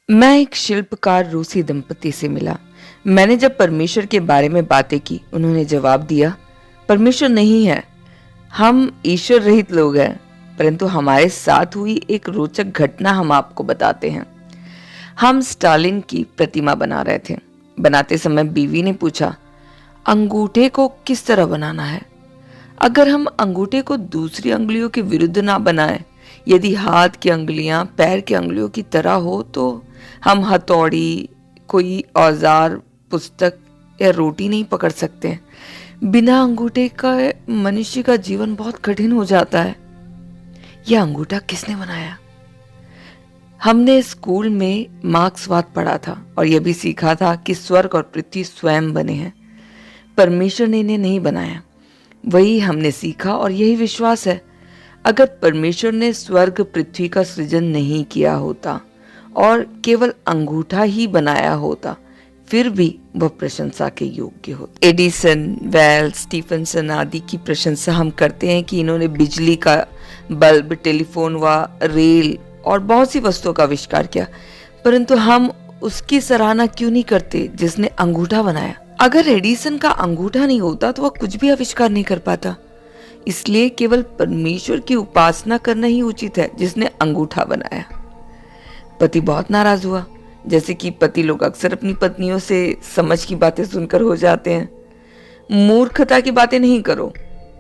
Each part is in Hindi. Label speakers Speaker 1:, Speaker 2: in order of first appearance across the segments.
Speaker 1: मैं एक शिल्पकार रूसी दंपति से मिला। मैंने जब परमेश्वर के बारे में बातें की, उन्होंने जवाब दिया, परमेश्वर नहीं है। हम ईश्वर रहित लोग हैं। परंतु हमारे साथ हुई एक रोचक घटना हम आपको बताते हैं। हम स्टालिन की प्रतिमा बना रहे थे। बनाते समय बीवी ने पूछा, अंगूठे को किस तरह बनाना है? अगर हम अंगूठे को दूसरी अंगुलियों के विरुद्ध ना बनाएं, यदि हाथ की अंगुलियां पैर की अंगुलियों की तरह हो, तो हम हथौड़ी, कोई औजार, पुस्तक या रोटी नहीं पकड़ सकते हैं। बिना अंगूठे का मनुष्य का जीवन बहुत कठिन हो जाता है। यह अंगूठा किसने बनाया? हमने स्कूल में मार्क्सवाद पढ़ा था और यह भी सीखा था कि स्वर्ग और पृथ्वी स्वयं बने हैं। परमेश्वर ने इन्हें नहीं बनाया। वही हमने सीखा और यही विश्वास है। अगर परमेश्वर ने स्वर्ग पृथ्वी का सृजन नहीं किया होता और केवल अंगूठा ही बनाया होता, फिर भी वह प्रशंसा के योग्य होता। एडिसन, वेल्स, स्टीफनसन आदि की प्रशंसा हम करते हैं कि इन्होंने बिजली का बल्ब, टेलीफोन व रेल और बहुत सी वस्तुओं का आविष्कार किया, परंतु हम उसकी सराहना क्यों नहीं करते जिसने अंगूठा बनाया? अगर एडिसन का अंगूठा नहीं होता तो वह कुछ भी आविष्कार नहीं कर पाता। इसलिए केवल परमेश्वर की उपासना करना ही उचित है जिसने अंगूठा बनाया। पति बहुत नाराज हुआ। जैसे कि पति लोग अक्सर अपनी पत्नियों से समझ की बातें सुनकर हो जाते हैं। मूर्खता की बातें नहीं करो।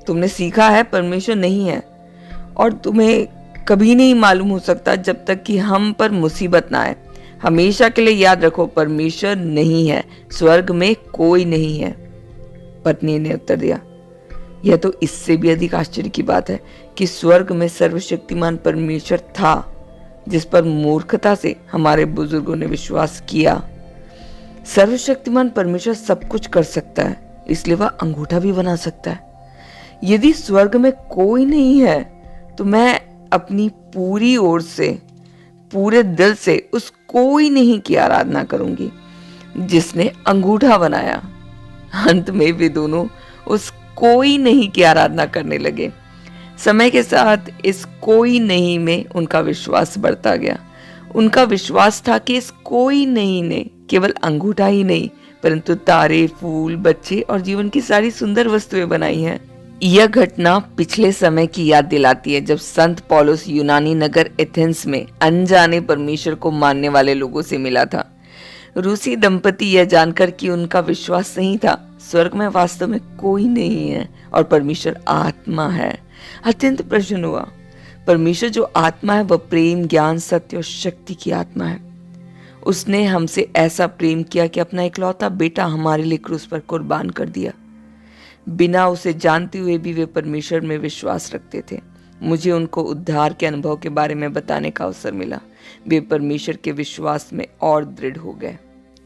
Speaker 1: तुमने सीखा है परमेश्वर नहीं है और तुम्हें कभी नहीं मालूम हो सकता जब तक कि हम पर मुसीबत ना आए। हमेशा के लिए याद रखो, परमेश्वर नहीं है, स्वर्ग में कोई नहीं है। पत्नी ने उत्तर दिया, यह तो इससे भी अधिक आश्चर्य की बात है कि स्वर्ग में सर्वशक्तिमान परमेश्वर था जिस पर मूर्खता से हमारे बुजुर्गों ने विश्वास किया। सर्वशक्तिमान परमेश्वर सब कुछ कर सकता है, इसलिए वह अंगूठा भी बना सकता है। यदि स्वर्ग में कोई नहीं है तो मैं अपनी पूरी ओर से, पूरे दिल से उस कोई नहीं की आराधना करूंगी जिसने अंगूठा बनाया। अंत में वे दोनों उस कोई नहीं की आराधना करने लगे। समय के साथ इस कोई नहीं में उनका विश्वास बढ़ता गया। उनका विश्वास था कि इस कोई नहीं ने केवल अंगूठा ही नहीं, परंतु तारे, फूल, बच्चे और जीवन की सारी सुंदर वस्तुएं बनाई हैं। यह घटना पिछले समय की याद दिलाती है जब संत पौलुस यूनानी नगर एथेंस में अनजाने परमेश्वर को मानने वाले लोगों से मिला था। रूसी दंपति यह जानकर कि उनका विश्वास सही था, स्वर्ग में वास्तव में कोई नहीं है और परमेश्वर आत्मा है, अत्यंत प्रसन्न हुआ। परमेश्वर जो आत्मा है वह प्रेम, ज्ञान, सत्य और शक्ति की आत्मा है। उसने हमसे ऐसा प्रेम किया कि अपना इकलौता बेटा हमारे लिए क्रूस पर कुर्बान कर दिया। बिना उसे जानते हुए भी वे परमेश्वर में विश्वास रखते थे। मुझे उनको उद्धार के अनुभव के बारे में बताने का अवसर मिला। वे परमेश्वर के विश्वास में और दृढ़ हो गए।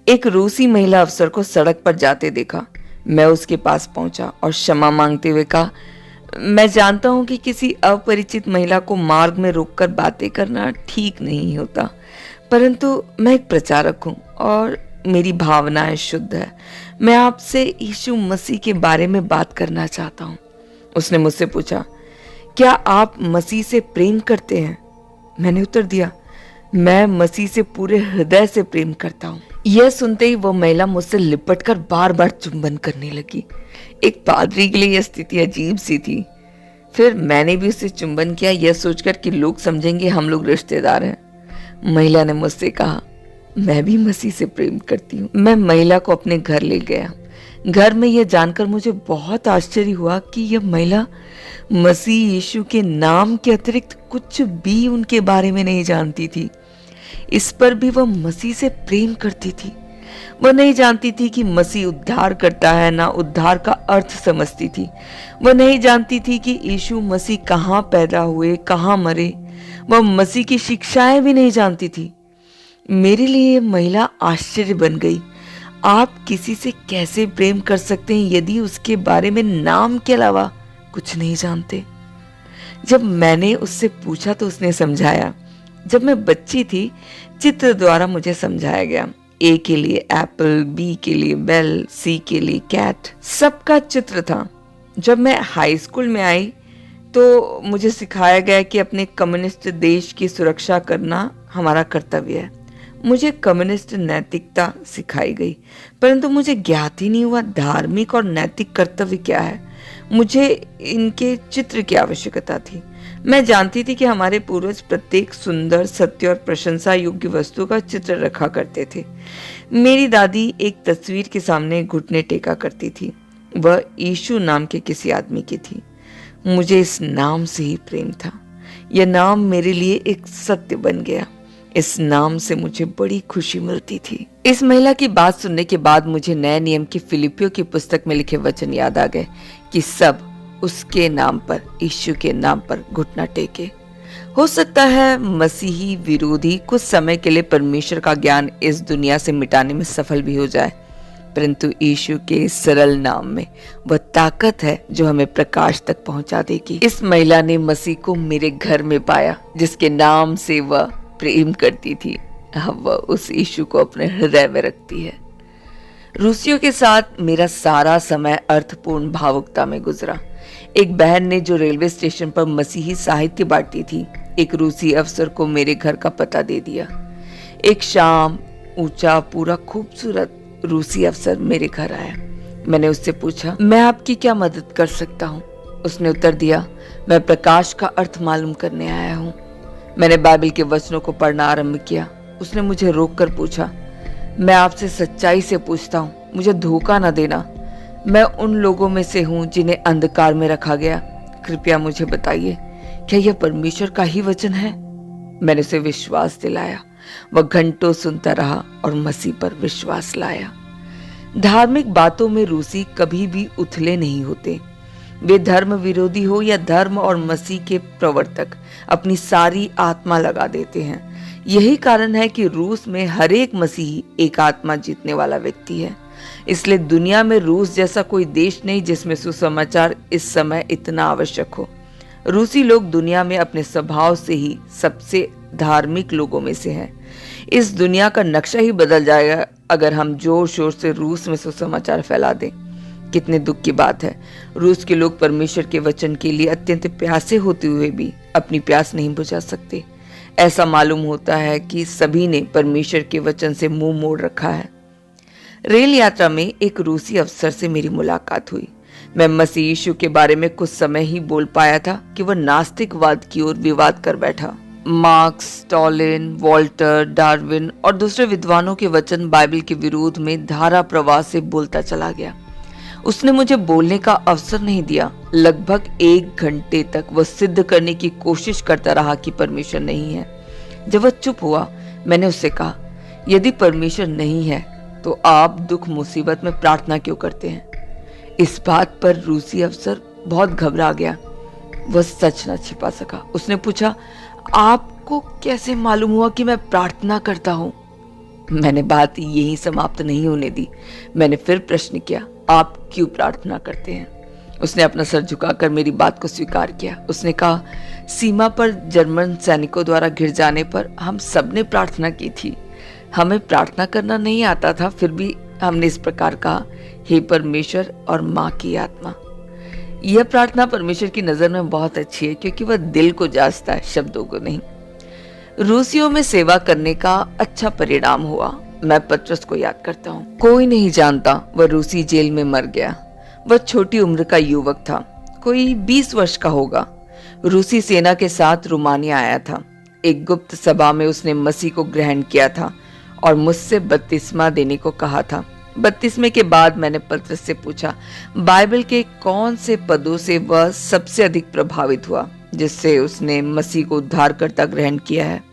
Speaker 1: एक रूसी महिला अफसर को सड़क पर जाते देखा। मैं उसके पास पहुंचा और क्षमा मांगते हुए कहा, मैं जानता हूं कि किसी अपरिचित महिला को मार्ग में रोककर बातें करना ठीक नहीं होता, परंतु मैं एक प्रचारक हूं और मेरी भावनाएं शुद्ध है। मैं आपसे यीशु मसीह के बारे में बात करना चाहता हूं। उसने मुझसे पूछा, क्या आप मसीह से प्रेम करते हैं? मैंने उत्तर दिया, मैं मसीह से पूरे हृदय से प्रेम करता हूँ। यह सुनते ही वह महिला मुझसे लिपटकर बार बार चुंबन करने लगी। एक पादरी के लिए यह स्थिति अजीब सी थी। फिर मैंने भी उसे चुंबन किया, यह सोचकर कि लोग समझेंगे हम लोग रिश्तेदार हैं। महिला ने मुझसे कहा, मैं भी मसीह से प्रेम करती हूँ। मैं महिला को अपने घर ले गया। घर में यह जानकर मुझे बहुत आश्चर्य हुआ कि यह महिला मसीह यीशु के नाम के अतिरिक्त कुछ भी उनके बारे में नहीं जानती थी। इस पर भी वह मसीह से प्रेम करती थी। वह नहीं जानती थी कि मसीह उद्धार करता है, ना उद्धार का अर्थ समझती थी। वह नहीं जानती थी कि यीशु मसीह कहाँ पैदा हुए, कहाँ मरे। वह मसीह की शिक्षाएं भी नहीं जानती थी। मेरे लिए यह महिला आश्चर्य बन गई। आप किसी से कैसे प्रेम कर सकते हैं यदि उसके बारे में नाम के अलावा कुछ नहीं जानते? जब मैंने उससे पूछा तो उसने समझाया। जब मैं बच्ची थी, चित्र द्वारा मुझे समझाया गया। ए के लिए एप्पल, बी के लिए बेल, सी के लिए कैट, सबका चित्र था। जब मैं हाई स्कूल में आई तो मुझे सिखाया गया कि अपने कम्युनिस्ट देश की सुरक्षा करना हमारा कर्तव्य है। मुझे कम्युनिस्ट नैतिकता सिखाई गई, परंतु मुझे ज्ञात ही नहीं हुआ धार्मिक और नैतिक कर्तव्य क्या है। मुझे इनके चित्र की आवश्यकता थी। मैं जानती थी कि हमारे पूर्वज प्रत्येक सुंदर, सत्य और प्रशंसा योग्य वस्तु का चित्र रखा करते थे। मेरी दादी एक तस्वीर के सामने घुटने टेका करती थी। वह यीशु नाम के किसी आदमी की थी। मुझे इस नाम से ही प्रेम था। यह नाम मेरे लिए एक सत्य बन गया। इस नाम से मुझे बड़ी खुशी मिलती थी। इस महिला की बात सुनने के बाद मुझे नए नियम की फिलिपियों की पुस्तक में लिखे वचन याद आ गए कि सब उसके नाम पर, यीशु के नाम पर घुटना टेके। हो सकता है मसीही विरोधी कुछ समय के लिए परमेश्वर का ज्ञान इस दुनिया से मिटाने में सफल भी हो जाए, परंतु यीशु के सरल नाम में वह ताकत है जो हमें प्रकाश तक पहुंचा देगी। इस महिला ने मसीह को मेरे घर में पाया, जिसके नाम से वह प्रेम करती थी। अब वह उस यीशु को अपने हृदय में रखती है। रूसियों के साथ मेरा सारा समय अर्थपूर्ण भावुकता में गुजरा। एक बहन ने जो रेलवे स्टेशन पर मसीही साहित्य बांटती थी, एक रूसी अफसर को मेरे घर का पता दे दिया। एक शाम ऊंचा, पूरा खूबसूरत रूसी अफसर मेरे घर आया। मैंने उससे पूछा, मैं आपकी क्या मदद कर सकता हूँ? उसने उत्तर दिया, मैं प्रकाश का अर्थ मालूम करने आया हूँ। मैंने बाइबल के वचनों को पढ़ना आरंभ किया। उसने मुझे रोककर पूछा, मैं आपसे सच्चाई से पूछता हूँ, मुझे धोखा न देना। मैं उन लोगों में से हूँ जिन्हें अंधकार में रखा गया। कृपया मुझे बताइए, क्या यह परमेश्वर का ही वचन है? मैंने उसे विश्वास दिलाया। वह घंटों सुनता रहा और मसीह पर विश्वास लाया। धार्मिक बातों में रूसी कभी भी उथले नहीं होते। वे धर्म विरोधी हो या धर्म और मसीह के प्रवर्तक अपनी सारी आत्मा लगा देते हैं। यही कारण है कि रूस में हर एक मसीही एक आत्मा जीतने वाला व्यक्ति है। इसलिए दुनिया में रूस जैसा कोई देश नहीं जिसमें सुसमाचार इस समय इतना आवश्यक हो। रूसी लोग दुनिया में अपने स्वभाव से ही सबसे धार्मिक लोगों में से हैं। इस दुनिया का नक्शा ही बदल जाएगा अगर हम जोर शोर से रूस में सुसमाचार फैला दें। कितने दुख की बात है, रूस के लोग परमेश्वर के वचन के लिए अत्यंत प्यासे होते हुए भी अपनी प्यास नहीं बुझा सकते। ऐसा मालूम होता है कि सभी ने परमेश्वर के वचन से मुंह मोड़ रखा है। रेल यात्रा में एक रूसी अफसर से मेरी मुलाकात हुई। मैं मसीह यीशु के बारे में कुछ समय ही बोल पाया था कि वह नास्तिकवाद की ओर विवाद कर बैठा। मार्क्स, स्टालिन, वॉल्टर, डार्विन और दूसरे विद्वानों के वचन बाइबल के विरोध में धारा प्रवाह से बोलता चला गया। उसने मुझे बोलने का अवसर नहीं दिया। लगभग 1 घंटे तक वह सिद्ध करने की कोशिश करता रहा कि परमेश्वर नहीं है। जब वह चुप हुआ, मैंने उससे कहा, यदि परमेश्वर नहीं है तो आप दुख मुसीबत में प्रार्थना क्यों करते हैं? इस बात पर रूसी अफसर बहुत घबरा गया। वह सच न छिपा सका। उसने पूछा, आपको कैसे मालूम हुआ कि मैं प्रार्थना करता हूँ? मैंने बात यही समाप्त नहीं होने दी। मैंने फिर प्रश्न किया, आप क्यों प्रार्थना करते हैं? उसने अपना सर झुकाकर मेरी बात को स्वीकार किया। उसने कहा, सीमा पर जर्मन सैनिकों द्वारा घिर जाने पर हम सबने प्रार्थना की थी। हमें प्रार्थना करना नहीं आता था, फिर भी हमने इस प्रकार कहा, हे परमेश्वर और माँ की आत्मा। यह प्रार्थना परमेश्वर की नजर में बहुत अच्छी है, क्योंकि वह दिल को जांचता है, शब्दों को नहीं। रूसियों में सेवा करने का अच्छा परिणाम हुआ। मैं पत्रस को याद करता हूँ। कोई नहीं जानता वह रूसी जेल में मर गया। वह छोटी उम्र का युवक था, कोई 20 वर्ष का होगा। रूसी सेना के साथ रोमानिया आया था। एक गुप्त सभा में उसने मसीह को ग्रहण किया था और मुझसे बपतिस्मा देने को कहा था। बपतिस्मे के बाद मैंने पत्रस से पूछा, बाइबल के कौन से पदों से वह सबसे अधिक प्रभावित हुआ जिससे उसने मसीह को उद्धारकर्ता ग्रहण किया है?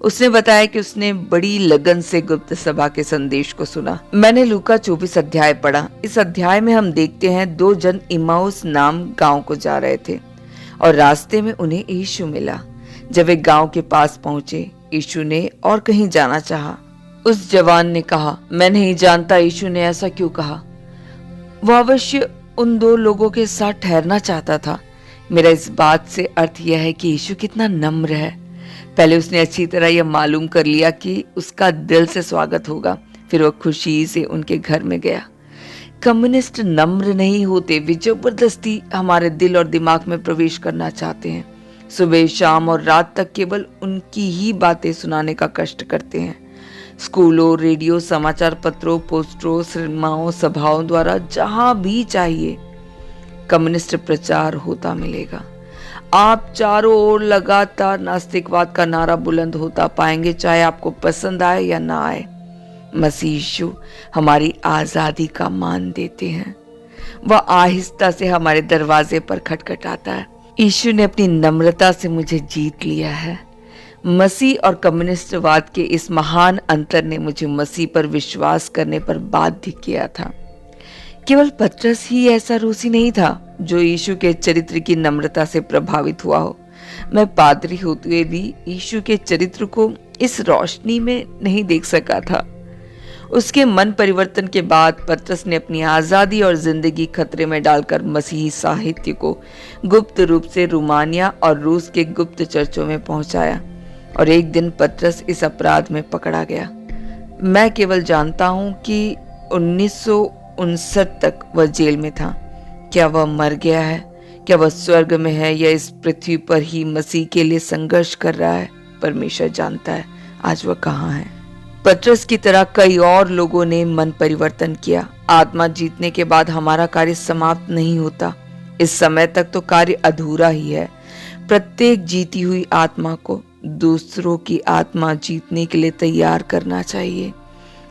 Speaker 1: उसने बताया कि उसने बड़ी लगन से गुप्त सभा के संदेश को सुना। मैंने लूका 24 अध्याय पढ़ा। इस अध्याय में हम देखते हैं 2 जन इम्माउस नाम गांव को जा रहे थे और रास्ते में उन्हें यीशु मिला। जब वे गांव के पास पहुंचे, यीशु ने और कहीं जाना चाहा। उस जवान ने कहा, मैं नहीं जानता यीशु ने ऐसा क्यों कहा। वह अवश्य उन 2 लोगों के साथ ठहरना चाहता था। मेरा इस बात से अर्थ यह है कि यीशु कितना नम्र है। पहले उसने अच्छी तरह यह मालूम कर लिया कि उसका दिल से स्वागत होगा, फिर वह खुशी से उनके घर में गया। कम्युनिस्ट नम्र नहीं होते, वे जबरदस्ती हमारे दिल और दिमाग में प्रवेश करना चाहते हैं। सुबह, शाम और रात तक केवल उनकी ही बातें सुनाने का कष्ट करते हैं। स्कूलों, रेडियो, समाचार पत्रों, पोस्टरों, सिनेमाओं, सभाओं द्वारा जहां भी चाहिए कम्युनिस्ट प्रचार होता मिलेगा। आप चारों ओर लगातार नास्तिकवाद का नारा बुलंद होता पाएंगे, चाहे आपको पसंद आए या ना आए। मसीह यीशु हमारी आजादी का मान देते हैं। वह आहिस्ता से हमारे दरवाजे पर खटखटाता है। यीशु ने अपनी नम्रता से मुझे जीत लिया है। मसीह और कम्युनिस्टवाद के इस महान अंतर ने मुझे मसीह पर विश्वास करने पर बाध्य किया था। केवल पतरस ही ऐसा रूसी नहीं था जो यीशु के चरित्र की नम्रता से प्रभावित हुआ हो। मैं पादरी होते हुए भी यीशु के चरित्र को इस रोशनी में नहीं देख सका था। उसके मन परिवर्तन के बाद पतरस ने अपनी आजादी और जिंदगी खतरे में डालकर मसीही साहित्य को गुप्त रूप से रोमानिया और रूस के गुप्त चर्चों में पहुंचाया, और एक दिन पतरस इस अपराध में पकड़ा गया। मैं केवल जानता हूं कि 1959 तक वह जेल में था। क्या वह मर गया है? क्या वह स्वर्ग में है या इस पृथ्वी पर ही मसीह के लिए संघर्ष कर रहा है? परमेश्वर जानता है आज वह कहाँ है। पतरस की तरह कई और लोगों ने मन परिवर्तन किया। आत्मा जीतने के बाद हमारा कार्य समाप्त नहीं होता। इस समय तक तो कार्य अधूरा ही है। प्रत्येक जीती हुई आत्मा को दूसरों की आत्मा जीतने के लिए तैयार करना चाहिए।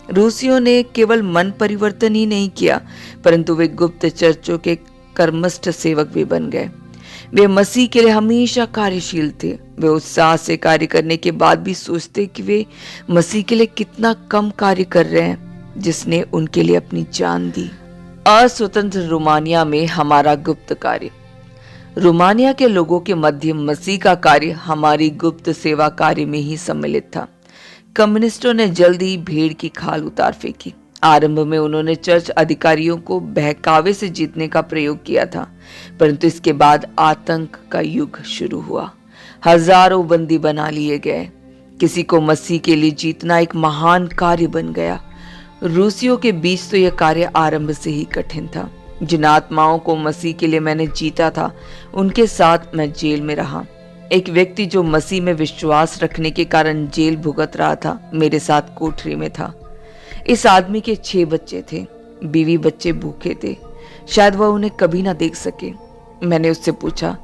Speaker 1: रूसियों ने केवल मन परिवर्तन ही नहीं किया, परंतु वे गुप्त चर्चों के कर्मस्थ सेवक भी बन गए। वे मसीह के लिए हमेशा कार्यशील थे। वे उत्साह से कार्य करने के बाद भी सोचते कि वे मसीह के लिए कितना कम कार्य कर रहे हैं, जिसने उनके लिए अपनी जान दी। अस्वतंत्र रोमानिया में हमारा गुप्त कार्य। रोमानिया के लोगों के मध्य मसीह का कार्य हमारी गुप्त सेवा कार्य में ही सम्मिलित था। कम्युनिस्टों ने जल्द ही भेड़ की खाल उतार फेंकी। आरंभ में उन्होंने चर्च अधिकारियों को बहकावे से जीतने का प्रयोग किया था, परंतु इसके बाद आतंक का युग शुरू हुआ। हजारों बंदी बना लिए गए। किसी को मसीह के लिए जीतना एक महान कार्य बन गया। रूसियों के बीच तो यह कार्य आरंभ से ही कठिन था। जिन आत्माओं को मसीह के लिए मैंने जीता था, उनके साथ मैं जेल में रहा। एक व्यक्ति जो मसीह में विश्वास रखने के कारण जेल भुगत रहा था, मेरे साथ कोठरी में था। इस आदमी के 6 बच्चे थे। बीवी बच्चे भूखे थे। शायद वह उन्हें कभी ना देख सके। मैंने उससे पूछा,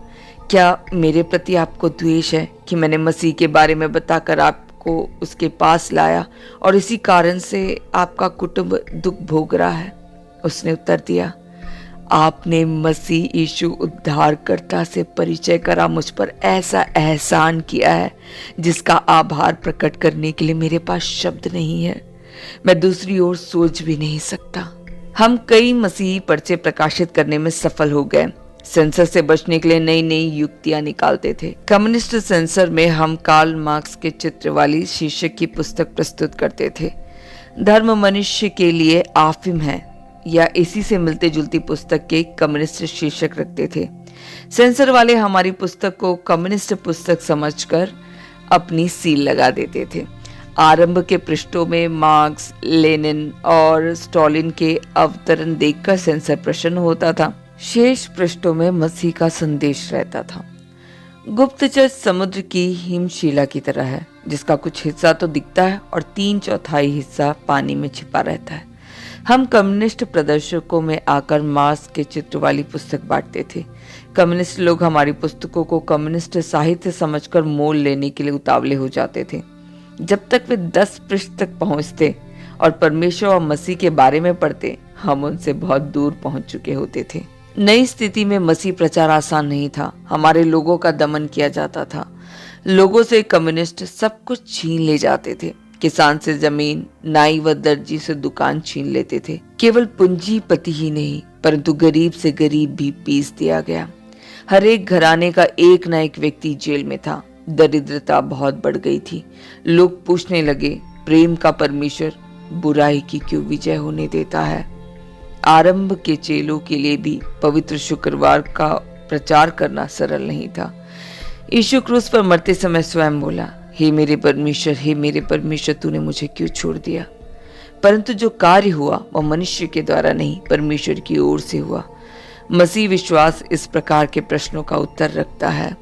Speaker 1: क्या मेरे प्रति आपको द्वेष है कि मैंने मसीह के बारे में बताकर आपको उसके पास लाया और इसी कारण से आपका कुटुंब दुख भोग रहा है? उसने उत्तर दिया, आपने मसीह यीशु उद्धारकर्ता से परिचय करा, मुझ पर ऐसा एहसान किया है जिसका आभार प्रकट करने के लिए मेरे पास शब्द नहीं है। मैं दूसरी ओर सोच भी नहीं सकता। हम कई मसीही पर्चे प्रकाशित करने में सफल हो गए। सेंसर से बचने के लिए नई नई युक्तियां निकालते थे। कम्युनिस्ट सेंसर में हम कार्ल मार्क्स के चित्र वाली शीर्षक की पुस्तक प्रस्तुत करते थे। धर्म मनुष्य के लिए आफिम है या इसी से मिलते जुलती पुस्तक के कम्युनिस्ट शीर्षक रखते थे। सेंसर वाले हमारी पुस्तक को कम्युनिस्ट पुस्तक समझकर अपनी सील लगा देते थे। आरंभ के पृष्ठों में मार्क्स, लेनिन और स्टॉलिन के अवतरण देखकर सेंसर प्रसन्न होता था। शेष पृष्ठों में मसीह का संदेश रहता था। गुप्तचर समुद्र की हिमशिला की तरह है, जिसका कुछ हिस्सा तो दिखता है और 3/4 हिस्सा पानी में छिपा रहता है। हम कम्युनिस्ट प्रदर्शकों में आकर मार्क्स के चित्र वाली पुस्तक बांटते थे। कम्युनिस्ट लोग हमारी पुस्तकों को कम्युनिस्ट साहित्य समझकर मोल लेने के लिए उतावले हो जाते थे। जब तक वे 10 पृष्ठ तक पहुंचते और परमेश्वर और मसीह के बारे में पढ़ते, हम उनसे बहुत दूर पहुंच चुके होते थे। नई स्थिति में मसीह प्रचार आसान नहीं था। हमारे लोगों का दमन किया जाता था। लोगों से कम्युनिस्ट सब कुछ छीन ले जाते थे। किसान से जमीन, नाई व दर्जी से दुकान छीन लेते थे। केवल पूंजीपति ही नहीं, परंतु गरीब से गरीब भी पीस दिया गया। हर एक घराने का एक न एक व्यक्ति जेल में था। दरिद्रता बहुत बढ़ गई थी। लोग पूछने लगे, प्रेम का परमेश्वर बुराई की क्यों विजय होने देता है? आरंभ के चेलों के लिए भी पवित्र शुक्रवार का प्रचार करना सरल नहीं था। यीशु क्रूस पर मरते समय स्वयं बोला, हे मेरे परमेश्वर, तूने मुझे क्यों छोड़ दिया? परंतु जो कार्य हुआ वह मनुष्य के द्वारा नहीं, परमेश्वर की ओर से हुआ। मसीह विश्वास इस प्रकार के प्रश्नों का उत्तर रखता है।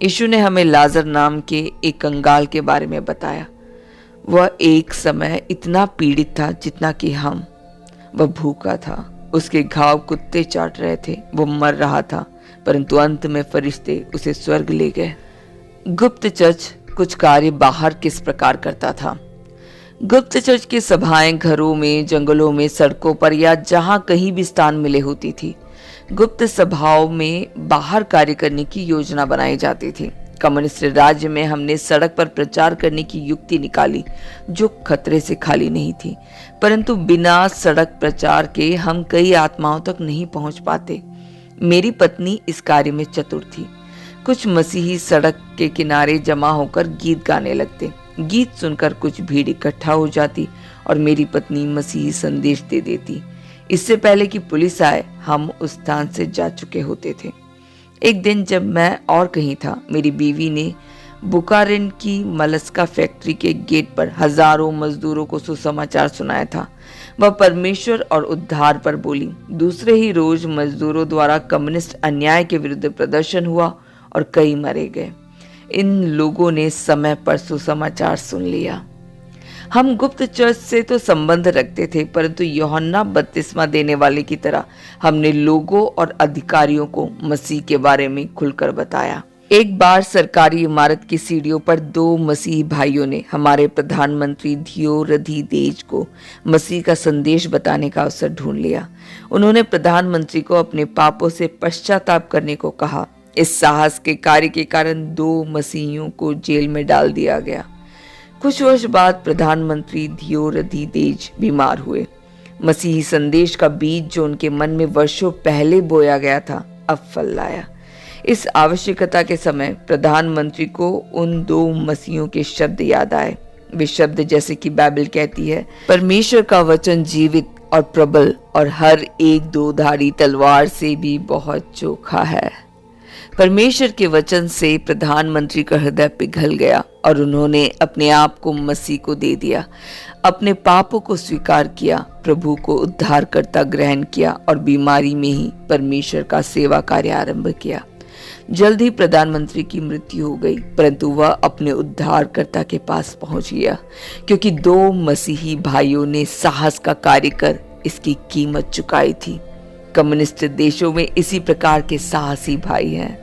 Speaker 1: यीशु ने हमें लाजर नाम के एक कंगाल के बारे में बताया। वह एक समय इतना पीड़ित था जितना कि हम। वह भूखा था, उसके घाव कुत्ते चाट रहे थे, वो मर रहा था, परंतु अंत में फरिश्ते उसे स्वर्ग ले गए। गुप्त चर्च कुछ कार्य बाहर किस प्रकार करता था। गुप्त चर्च की सभाएं घरों में, जंगलों में, सड़कों पर या जहां कहीं भी स्थान मिले होती थी। गुप्त सभाओं में बाहर कार्य करने की योजना बनाई जाती थी। कम्युनिस्ट राज्य में हमने सड़क पर प्रचार करने की युक्ति निकाली जो खतरे से खाली नहीं थी, परंतु बिना सड़क प्रचार के हम कई आत्माओं तक नहीं पहुंच पाते। मेरी पत्नी इस कार्य में चतुर थी। कुछ मसीही सड़क के किनारे जमा होकर गीत गाने लगते। गीत सुनकर कुछ भीड़ इकट्ठा हो जाती और मेरी पत्नी मसीही संदेश दे देती। इससे पहले कि पुलिस आए हम उस स्थान से जा चुके होते थे। एक दिन जब मैं और कहीं था, मेरी बीवी ने बुकारेन की मलस्का फैक्ट्री के गेट पर हजारों मजदूरों को सुसमाचार सुनाया था। वह परमेश्वर और उद्धार पर बोली। दूसरे ही रोज मजदूरों द्वारा कम्युनिस्ट अन्याय के विरुद्ध प्रदर्शन हुआ और कई मारे गए। इन लोगों ने समय पर सुसमाचार सुन लिया। हम गुप्त चर्च से तो संबंध रखते थे, परंतु यूहन्ना बपतिस्मा देने वाले की तरह हमने लोगों और अधिकारियों को मसीह के बारे में खुलकर बताया। एक बार सरकारी इमारत की सीढ़ियों पर दो मसीही भाइयों ने हमारे प्रधानमंत्री धियो रधी देज को मसीह का संदेश बताने का अवसर ढूंढ लिया। उन्होंने प्रधानमंत्री को अपने पापों से पश्चाताप करने को कहा। इस साहस के कार्य के कारण दो मसीहियों को जेल में डाल दिया गया। कुछ वर्ष बाद प्रधानमंत्री धियो रधी देज बीमार हुए। मसीही संदेश का बीज जो उनके मन में वर्षों पहले बोया गया था अब फल लाया। इस आवश्यकता के समय प्रधानमंत्री को उन दो मसीहियों के शब्द याद आए। वे शब्द जैसे कि बाइबल कहती है, परमेश्वर का वचन जीवित और प्रबल और हर एक दोधारी तलवार से भी बहुत चोखा है। परमेश्वर के वचन से प्रधानमंत्री का हृदय पिघल गया और उन्होंने अपने आप को मसीह को दे दिया, अपने पापों को स्वीकार किया, प्रभु को उद्धारकर्ता ग्रहण किया और बीमारी में ही परमेश्वर का सेवा कार्य आरंभ किया। जल्द ही प्रधानमंत्री की मृत्यु हो गई, परंतु वह अपने उद्धारकर्ता के पास पहुंच गया, क्योंकि दो मसीही भाइयों ने साहस का कार्य कर इसकी कीमत चुकाई थी। कम्युनिस्ट देशों में इसी प्रकार के साहसी भाई हैं।